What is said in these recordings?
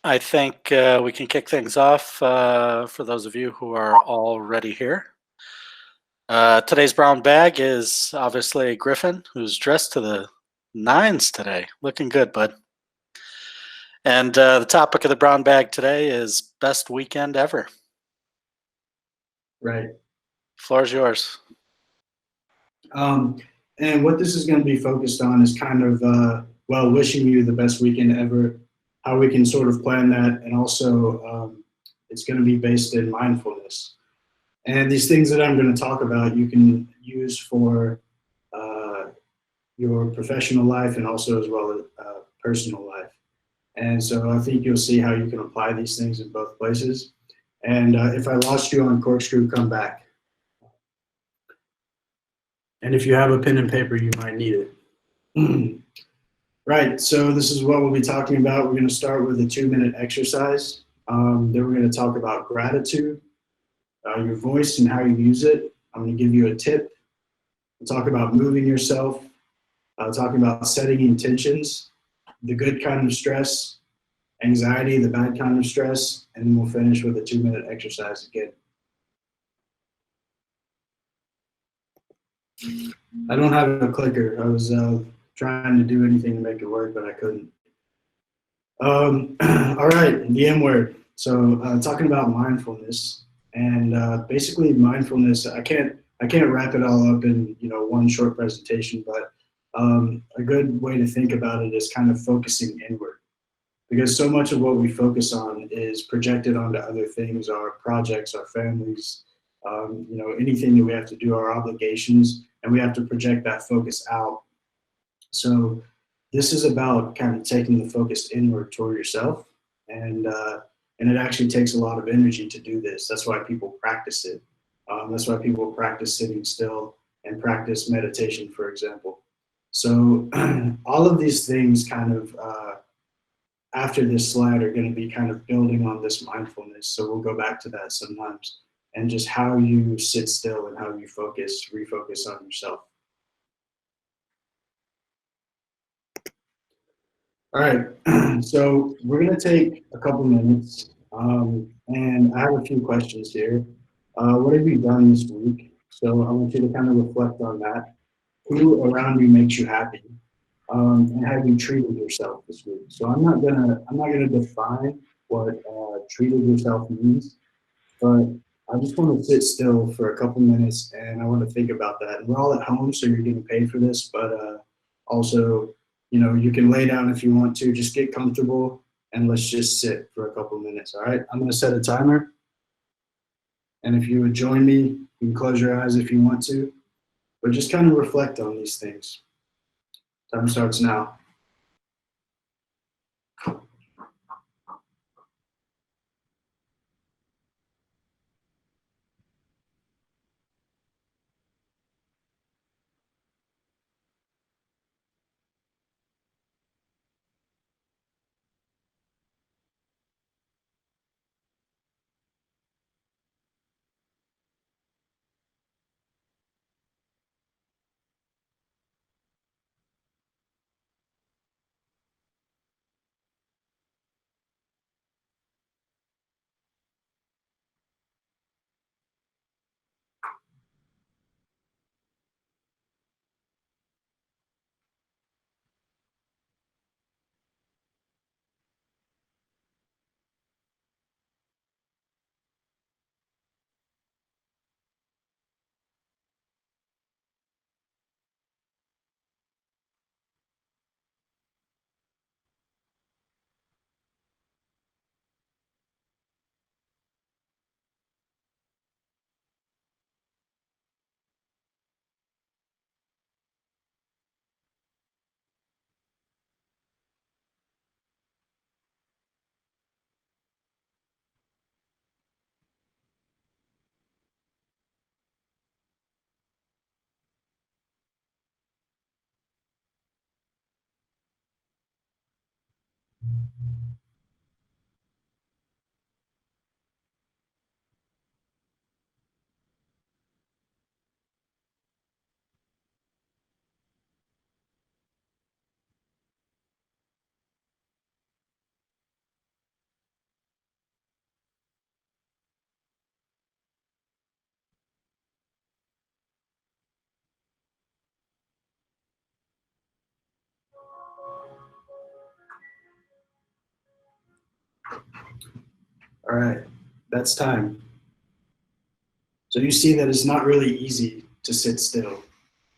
I think we can kick things off for those of you who are already here. Today's brown bag is obviously Griffin, who's dressed to the nines today. Looking good, bud. And the topic of the brown bag today is best weekend ever. Right. Floor's yours. Um, and what this is going to be focused on is kind of, well, wishing you the best weekend ever, how we can sort of plan that, and also it's going to be based in mindfulness. And these things that I'm going to talk about, you can use for uh, your professional life and also as well as personal life. And so I think you'll see how you can apply these things in both places. And if I lost you on corkscrew, come back. And if you have a pen and paper, you might need it. Right, so this is what we'll be talking about. We're going to start with a 2-minute exercise. Then we're going to talk about gratitude, your voice and how you use it. I'm going to give you a tip. We'll talk about moving yourself, talking about setting intentions, the good kind of stress, anxiety, the bad kind of stress, and then we'll finish with a 2-minute exercise again. I don't have a clicker. I was trying to do anything to make it work, but I couldn't. All right, the M word. So talking about mindfulness, and basically mindfulness. I can't wrap it all up in one short presentation, but a good way to think about it is kind of focusing inward, because so much of what we focus on is projected onto other things, our projects, our families, anything that we have to do, our obligations, and we have to project that focus out. So this is about kind of taking the focus inward toward yourself, and it actually takes a lot of energy to do this. That's why people practice it. That's why people practice sitting still and practice meditation, for example. So all of these things kind of after this slide are going to be kind of building on this mindfulness. So we'll go back to that sometimes, and just how you sit still and how you focus, refocus on yourself. All right, so we're going to take a couple minutes, and I have a few questions here. What have you done this week? So I want you to kind of reflect on that. Who around you makes you happy, and have you treated yourself this week? So I'm not gonna define what treated yourself means, but I just want to sit still for a couple minutes and I want to think about that. And we're all at home, so you're getting paid for this, but also, you can lay down if you want to. Just get comfortable and let's just sit for a couple minutes. All right, I'm going to set a timer, and if you would join me, you can close your eyes if you want to, but just kind of reflect on these things. Time starts now. All right, that's time. So you see that it's not really easy to sit still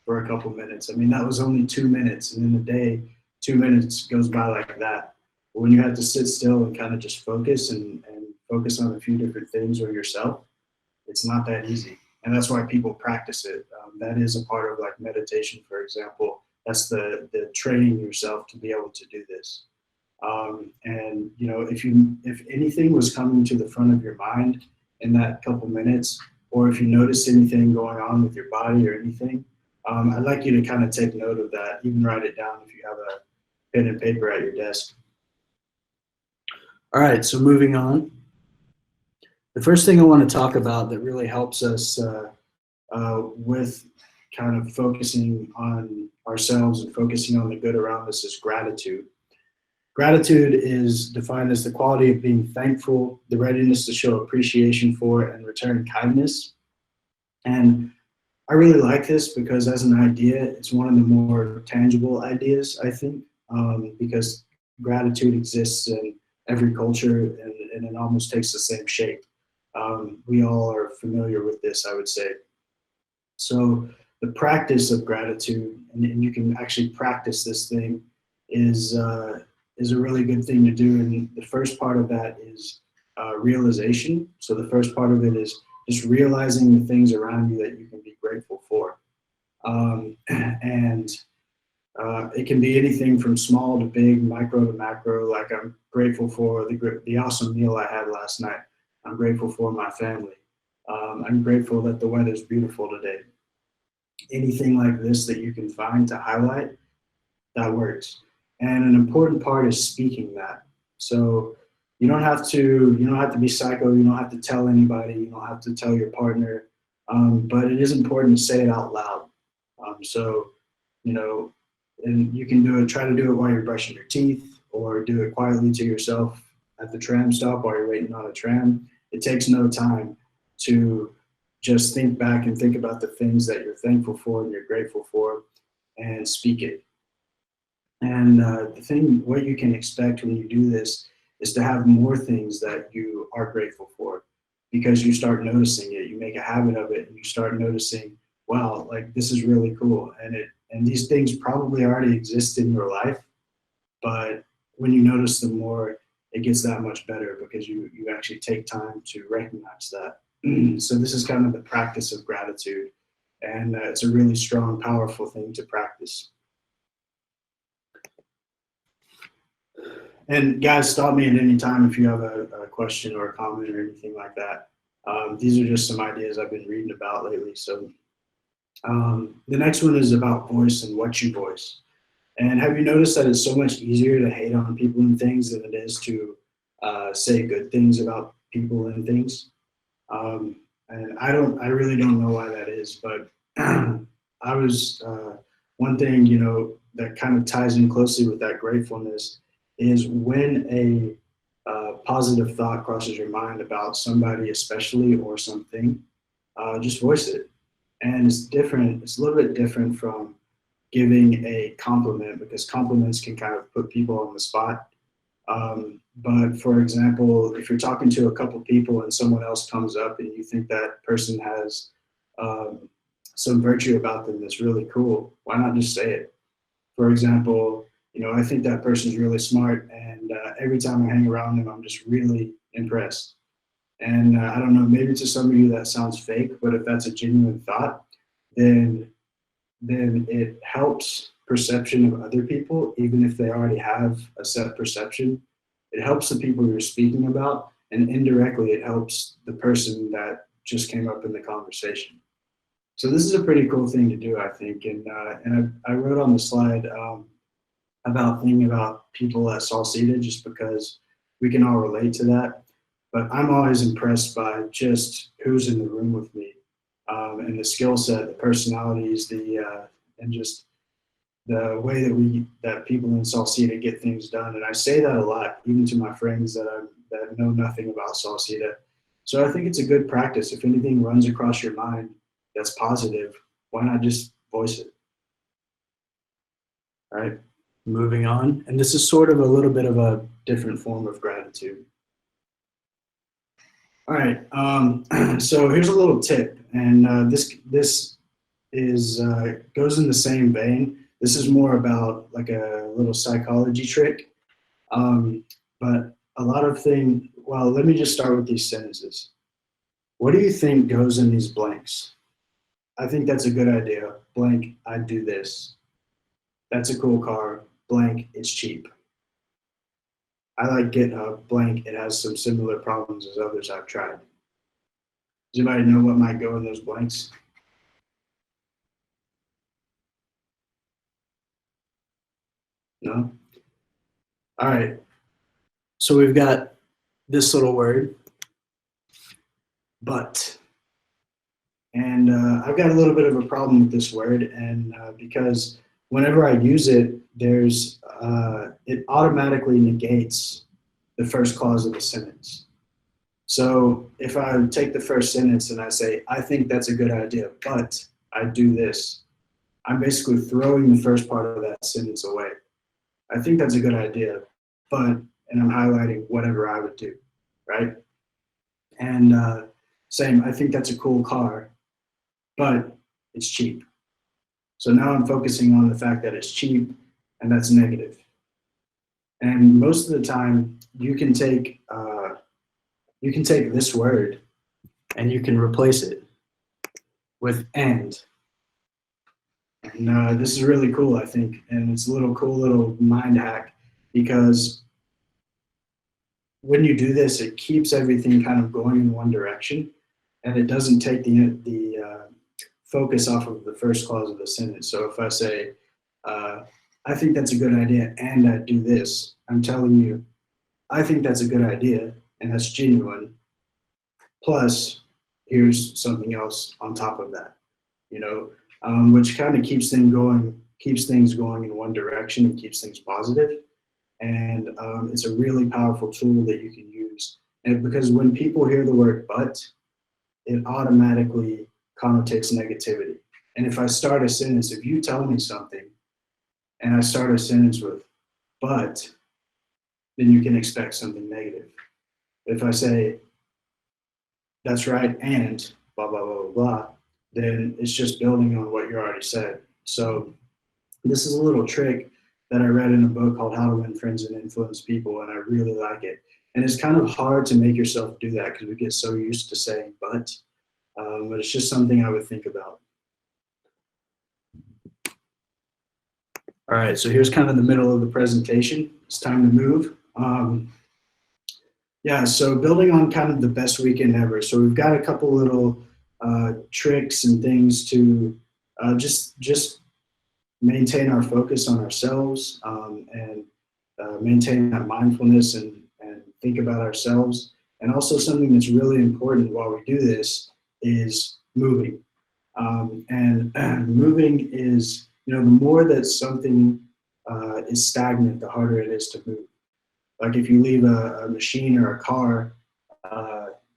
for a couple minutes. I mean, that was only 2 minutes, and in the day, 2 minutes goes by like that. But when you have to sit still and kind of just focus and focus on a few different things or yourself, it's not that easy. And that's why people practice it. That is a part of like meditation, for example. That's the training yourself to be able to do this. And you know, if anything was coming to the front of your mind in that couple minutes, or if you noticed anything going on with your body or anything, I'd like you to kind of take note of that. Even write it down if you have a pen and paper at your desk. All right, so moving on. The first thing I want to talk about that really helps us with kind of focusing on ourselves and focusing on the good around us is gratitude. Gratitude is defined as the quality of being thankful, the readiness to show appreciation for and return kindness. And I really like this because as an idea, it's one of the more tangible ideas, I think, because gratitude exists in every culture and it almost takes the same shape. We all are familiar with this, I would say. So the practice of gratitude, and you can actually practice this thing, is a really good thing to do. And the first part of that is realization. So the first part of it is just realizing the things around you that you can be grateful for. And it can be anything from small to big, micro to macro. Like I'm grateful for the awesome meal I had last night. I'm grateful for my family. I'm grateful that the weather's beautiful today. Anything like this that you can find to highlight, that works. And an important part is speaking that. So you don't have to be psycho. You don't have to tell anybody. You don't have to tell your partner. But it is important to say it out loud. So you know, and you can do it. Try to do it while you're brushing your teeth, or do it quietly to yourself at the tram stop while you're waiting on a tram. It takes no time to just think back and think about the things that you're thankful for and you're grateful for, and speak it. And what you can expect when you do this is to have more things that you are grateful for, because you start noticing it. You make a habit of it, and you start noticing, wow, like this is really cool, and these things probably already exist in your life, but when you notice them more, it gets that much better because you actually take time to recognize that. So this is kind of the practice of gratitude, and it's a really strong, powerful thing to practice. And guys, stop me at any time if you have a question or a comment or anything like that. These are just some ideas I've been reading about lately. So the next one is about voice and what you voice. And have you noticed that it's so much easier to hate on people and things than it is to say good things about people and things? And I really don't know why that is, but I was one thing, you know, that kind of ties in closely with that gratefulness is when a positive thought crosses your mind about somebody, especially, or something, just voice it. And it's different. It's a little bit different from giving a compliment, because compliments can kind of put people on the spot. But for example, if you're talking to a couple people and someone else comes up and you think that person has um, some virtue about them that's really cool, why not just say it? For example, you know, I think that person's really smart, and every time I hang around them, I'm just really impressed. And I don't know, maybe to some of you that sounds fake, but if that's a genuine thought, then it helps perception of other people, even if they already have a set perception. It helps the people you're speaking about, and indirectly, it helps the person that just came up in the conversation. So this is a pretty cool thing to do, I think. And I wrote on the slide about thinking about people at Salsita, just because we can all relate to that. But I'm always impressed by just who's in the room with me, and the skill set, the personalities, and just the way that people in Salsita get things done. And I say that a lot, even to my friends that know nothing about Salsita. So I think it's a good practice. If anything runs across your mind that's positive, why not just voice it? All right, moving on. And this is sort of a little bit of a different form of gratitude. All right. So here's a little tip, and this is goes in the same vein. This is more about like a little psychology trick. Um, but a lot of things. Well, let me just start with these sentences. What do you think goes in these blanks? I think that's a good idea. Blank. I do this. That's a cool car. Blank. It's cheap. I like GitHub. Blank. It has some similar problems as others I've tried. Does anybody know what might go in those blanks? No? All right. So we've got this little word, but. And I've got a little bit of a problem with this word, and because whenever I use it, it automatically negates the first clause of the sentence. So if I take the first sentence and I say, I think that's a good idea, but I do this, I'm basically throwing the first part of that sentence away. I think that's a good idea, but, and I'm highlighting whatever I would do, right? And same, I think that's a cool car, but it's cheap. So now I'm focusing on the fact that it's cheap, and that's negative. And most of the time, you can take this word and you can replace it with and. And this is really cool, I think, and it's a little cool little mind hack because when you do this, it keeps everything kind of going in one direction, and it doesn't take the focus off of the first clause of the sentence. So if I say, I think that's a good idea and I do this, I'm telling you, I think that's a good idea and that's genuine. Plus, here's something else on top of that, you know, which kind of keeps things going in one direction and keeps things positive. And it's a really powerful tool that you can use. And because when people hear the word but, it automatically connotates negativity. And if I start a sentence, if you tell me something and I start a sentence with but, then you can expect something negative. If I say that's right and blah, blah, blah, blah, blah, then it's just building on what you already said. So this is a little trick that I read in a book called How to Win Friends and Influence People, and I really like it. And it's kind of hard to make yourself do that because we get so used to saying but it's just something I would think about. All right, so here's kind of the middle of the presentation. It's time to move. Yeah, so building on kind of the best weekend ever. So we've got a couple little tricks and things to just maintain our focus on ourselves and maintain that mindfulness and think about ourselves. And also something that's really important while we do this is moving. And moving is, you know, the more that something is stagnant, the harder it is to move. Like if you leave a machine or a car,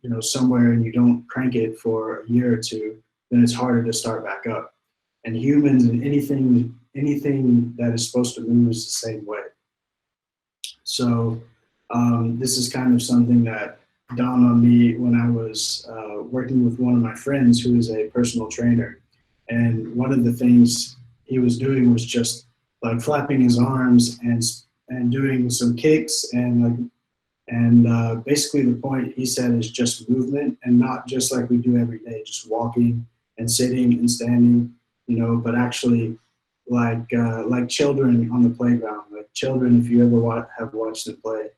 you know, somewhere and you don't crank it for a year or two, then it's harder to start back up. And humans and anything that is supposed to move is the same way. So this is kind of something that dawned on me when I was working with one of my friends who is a personal trainer. And one of the things he was doing was just like flapping his arms and doing some kicks and basically the point he said is just movement and not just like we do every day, just walking and sitting and standing, you know, but actually like children on the playground. Like children, if you ever have watched them play,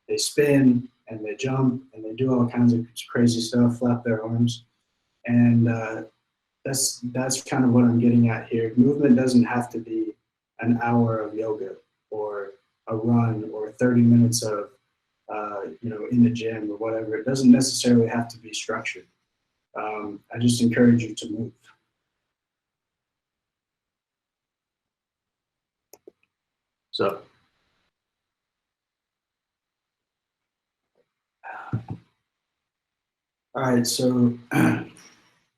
they spin and they jump and they do all kinds of crazy stuff, flap their arms, and that's kind of what I'm getting at here. Movement doesn't have to be an hour of yoga or a run or 30 minutes of you know, in the gym or whatever. It doesn't necessarily have to be structured. I just encourage you to move. So, all right, so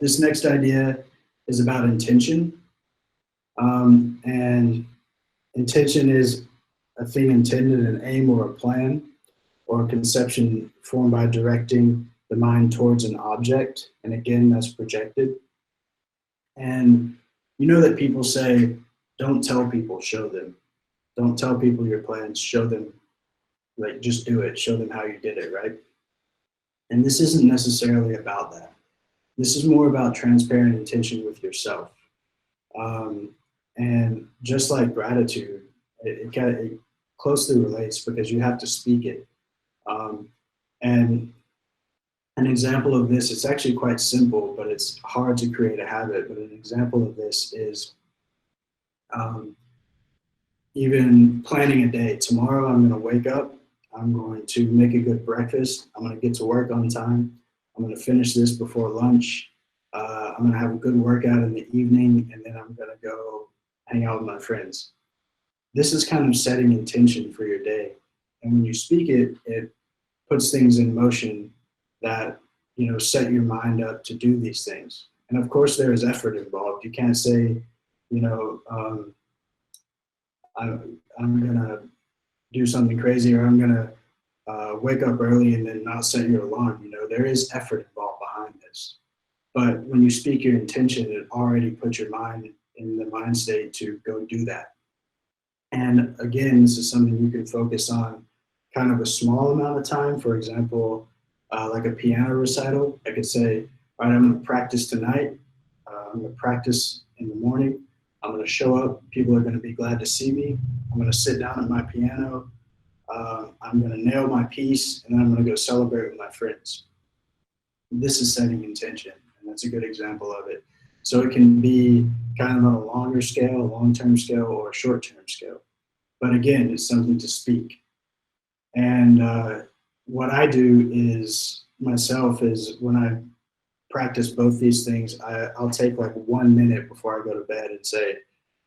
this next idea is about intention. And intention is a thing intended, an aim or a plan, or a conception formed by directing the mind towards an object. And again, that's projected. And you know that people say, don't tell people, show them. Don't tell people your plans, show them, like just do it, show them how you did it, right? And this isn't necessarily about that. This is more about transparent intention with yourself. Um, and just like gratitude, it closely relates because you have to speak it. And an example of this, it's actually quite simple, but it's hard to create a habit. But an example of this is um, even planning a day. Tomorrow I'm going to wake up, I'm going to make a good breakfast, I'm going to get to work on time, I'm going to finish this before lunch, I'm going to have a good workout in the evening, and then I'm going to go hang out with my friends. This is kind of setting intention for your day. And when you speak it, it puts things in motion that, you know, set your mind up to do these things. And of course, there is effort involved. You can't say, you know, I'm gonna do something crazy, or I'm gonna wake up early and then not set your alarm. You know, there is effort involved behind this. But when you speak your intention, it already puts your mind in the mind state to go do that. And again, this is something you can focus on kind of a small amount of time. For example, like a piano recital, I could say, all right, I'm going to practice tonight. I'm going to practice in the morning. I'm going to show up. People are going to be glad to see me. I'm going to sit down at my piano. I'm going to nail my piece, and then I'm going to go celebrate with my friends. This is setting intention, and that's a good example of it. So it can be kind of on a longer scale, a long-term scale, or a short-term scale. But again, it's something to speak. And what I do is myself is when I practice both these things, I'll take like 1 minute before I go to bed and say,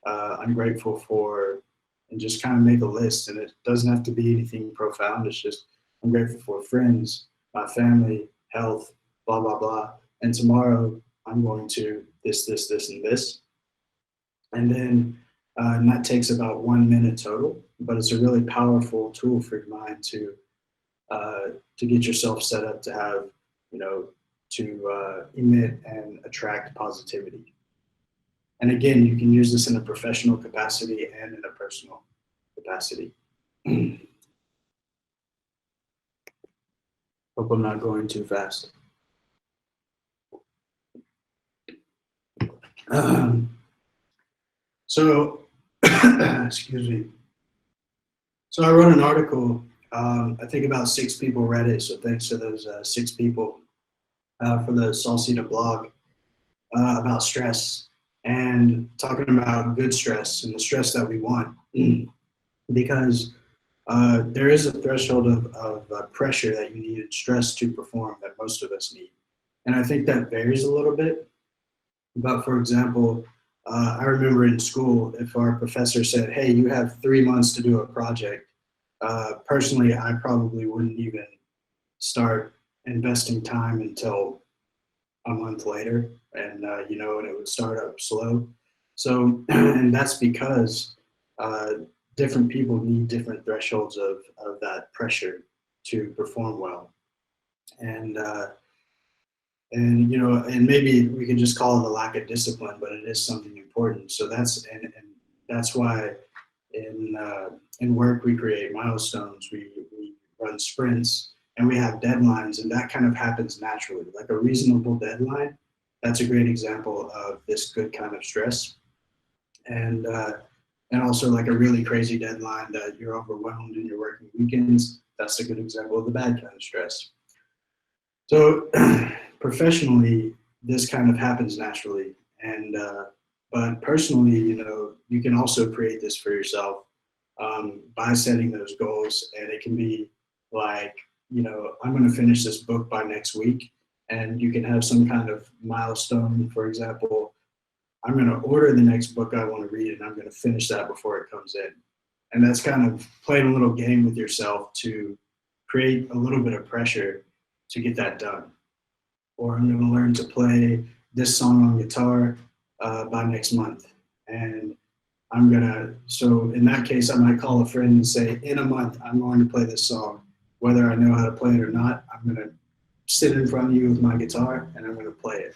I'm grateful for, and just kind of make a list. And it doesn't have to be anything profound. It's just, I'm grateful for friends, my family, health, blah, blah, blah. And tomorrow I'm going to this, this, this, and this. And then and that takes about 1 minute total, but it's a really powerful tool for your mind to get yourself set up to have, you know, to emit and attract positivity. And again, you can use this in a professional capacity and in a personal capacity. Hope I'm not going too fast. So, excuse me. So I wrote an article. I think about 6 people read it. So thanks to those 6 people for the Salsita blog about stress and talking about good stress and the stress that we want. Because there is a threshold of pressure that you need and stress to perform that most of us need. And I think that varies a little bit. But for example, I remember in school, if our professor said, hey, you have 3 months to do a project, personally, I probably wouldn't even start investing time until a month later, and you know, and it would start up slow. So, and that's because different people need different thresholds of that pressure to perform well. And you know, and maybe we can just call it a lack of discipline, but it is something important. So that's and that's why in work we create milestones, we run sprints, and we have deadlines, and that kind of happens naturally. Like a reasonable deadline, that's a great example of this good kind of stress. And also like a really crazy deadline that you're overwhelmed and you're working weekends, that's a good example of the bad kind of stress. So professionally, this kind of happens naturally. And but personally, you know, you can also create this for yourself by setting those goals. And it can be like, you know, I'm going to finish this book by next week. And you can have some kind of milestone. For example, I'm going to order the next book I want to read, and I'm going to finish that before it comes in. And that's kind of playing a little game with yourself to create a little bit of pressure to get that done. Or I'm going to learn to play this song on guitar by next month. And I'm going to, so in that case, I might call a friend and say, in a month, I'm going to play this song. Whether I know how to play it or not, I'm going to sit in front of you with my guitar and I'm going to play it.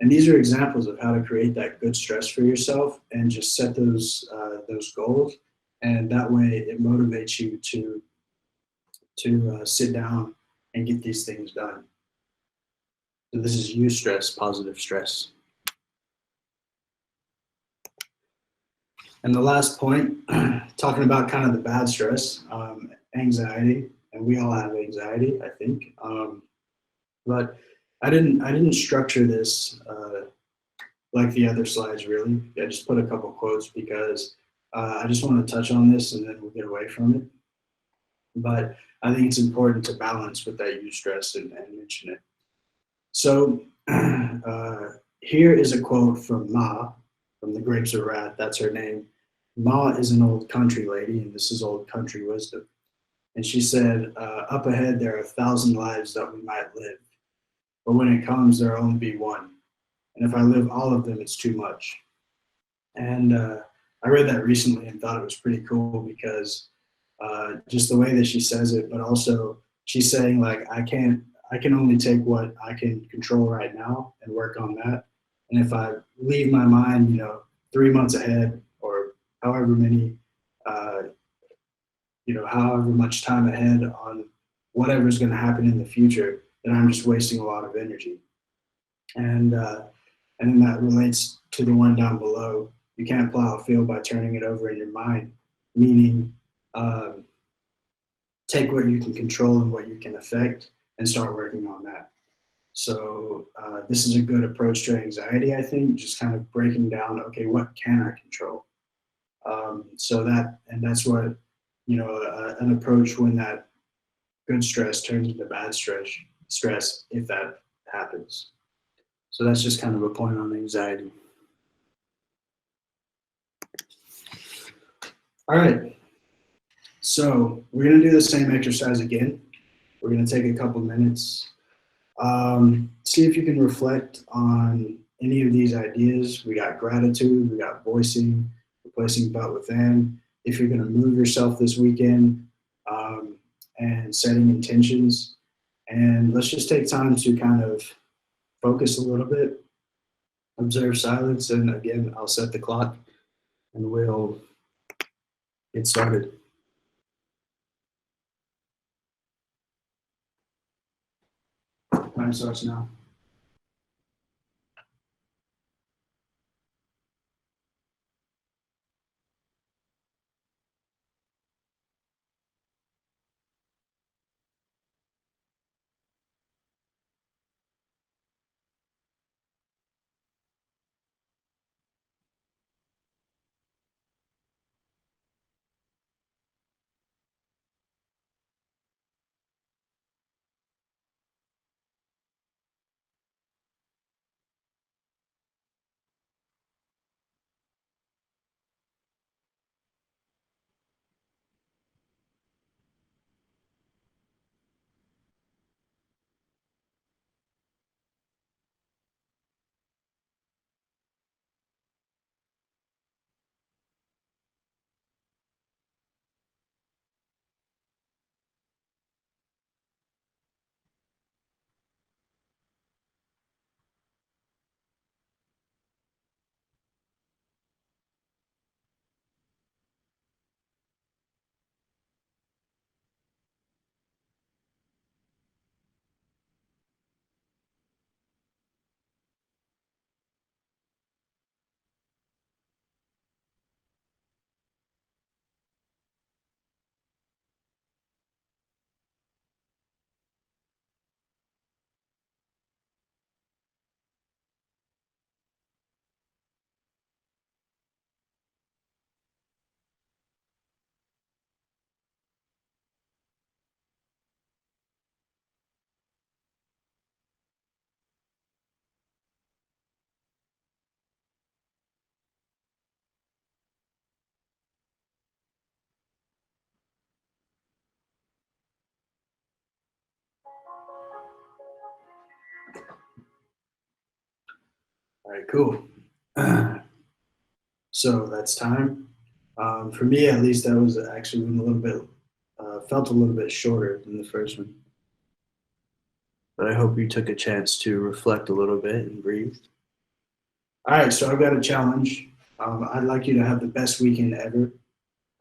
And these are examples of how to create that good stress for yourself and just set those goals. And that way it motivates you to sit down and get these things done. So this is eustress, positive stress. And the last point, talking about kind of the bad stress, anxiety, and we all have anxiety, I think. But I didn't structure this like the other slides really. I just put a couple quotes because I just want to touch on this and then we'll get away from it. But I think it's important to balance with that eustress and mention it. So here is a quote from Ma, from The Grapes of Wrath. That's her name. Ma is an old country lady, and this is old country wisdom. And she said, up ahead, there are 1,000 lives that we might live. But when it comes, there'll only be one. And if I live all of them, it's too much. And I read that recently and thought it was pretty cool because just the way that she says it, but also she's saying like, I can only take what I can control right now and work on that. And if I leave my mind, 3 months ahead or however many, however much time ahead on whatever's going to happen in the future, then I'm just wasting a lot of energy. And then that relates to the one down below. You can't plow a field by turning it over in your mind, meaning take what you can control and what you can affect and start working on that. So this is a good approach to anxiety, I think, just kind of breaking down, okay, what can I control? That's what, an approach when that good stress turns into bad stress if that happens. So that's just kind of a point on anxiety. All right. So we're going to do the same exercise again. We're going to take a couple minutes. See if you can reflect on any of these ideas. We got gratitude, we got voicing, replacing but with and. If you're going to move yourself this weekend, and setting intentions. And let's just take time to kind of focus a little bit, observe silence, and again, I'll set the clock and we'll get started. Time starts now. All right, cool. So that's time. For me, at least, that was actually a little bit, felt a little bit shorter than the first one. but I hope you took a chance to reflect a little bit and breathe. All right, so I've got a challenge. I'd like you to have the best weekend ever.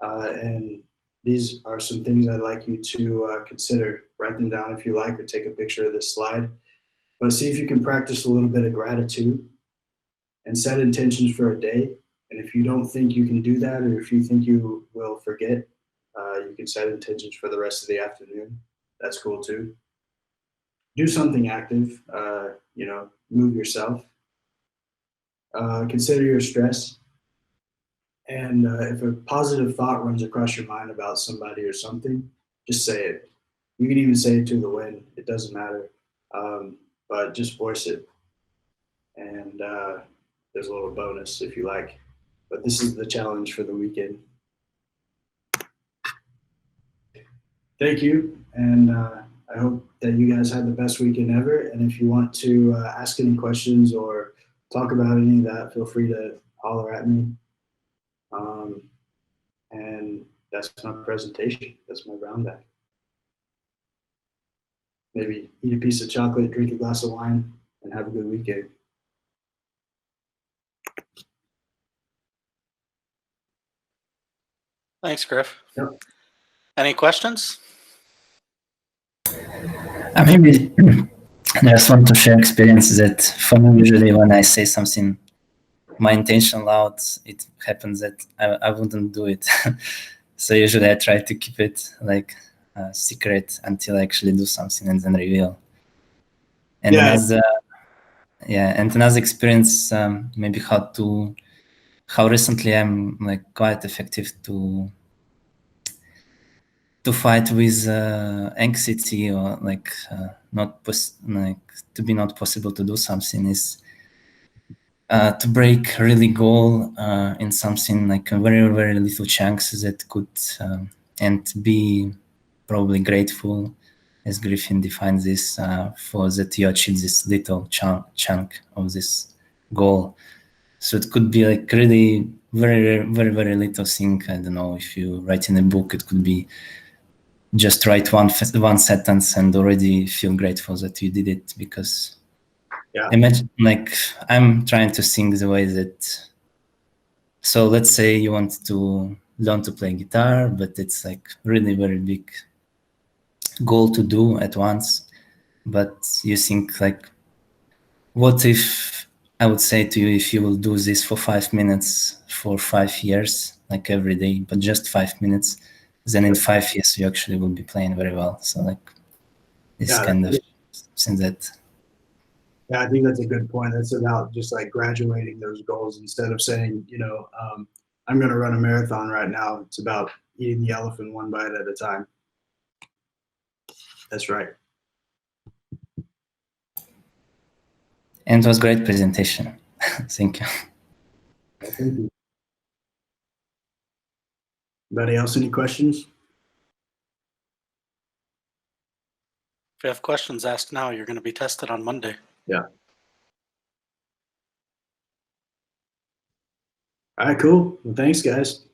And these are some things I'd like you to consider. Write them down if you like, or take a picture of this slide. But see if you can practice a little bit of gratitude and set intentions for a day. And if you don't think you can do that, or if you think you will forget, you can set intentions for the rest of the afternoon. That's cool too. Do something active, move yourself. Consider your stress. And if a positive thought runs across your mind about somebody or something, just say it. You can even say it to the wind. It doesn't matter. But just voice it. And there's a little bonus if you like. But this is the challenge for the weekend. Thank you. And I hope that you guys had the best weekend ever. And if you want to ask any questions or talk about any of that, feel free to holler at me. And that's my presentation. That's my brown bag. Maybe eat a piece of chocolate, drink a glass of wine, and have a good weekend. Thanks, Griff. Yep. Any questions? Maybe I just want to share experience that for me, usually when I say something, my intention loud, it happens that I wouldn't do it. So usually I try to keep it like secret until I actually do something and then reveal. And another experience, maybe how recently I'm like quite effective to fight with anxiety or like to be not possible to do something is to break really goal in something like a very, very little chunks that could and be probably grateful, as Griffin defines this, for that you achieve this little chunk of this goal. So it could be like really very, very, very little thing. I don't know, if you write in a book, it could be just write one sentence and already feel grateful that you did it, because imagine, like, I'm trying to think the way that, so let's say you want to learn to play guitar, but it's like really very big goal to do at once. But you think like, what if I would say to you, if you will do this for 5 minutes for 5 years, like every day, but just 5 minutes, then in 5 years you actually will be playing very well. So like this kind of thing that. Yeah, I think that's a good point. That's about just like graduating those goals instead of saying, I'm going to run a marathon right now. It's about eating the elephant one bite at a time. That's right. And it was a great presentation. Thank you. Thank you. Anybody else, any questions? If you have questions, ask now. You're going to be tested on Monday. Yeah. All right, cool. Well, thanks, guys.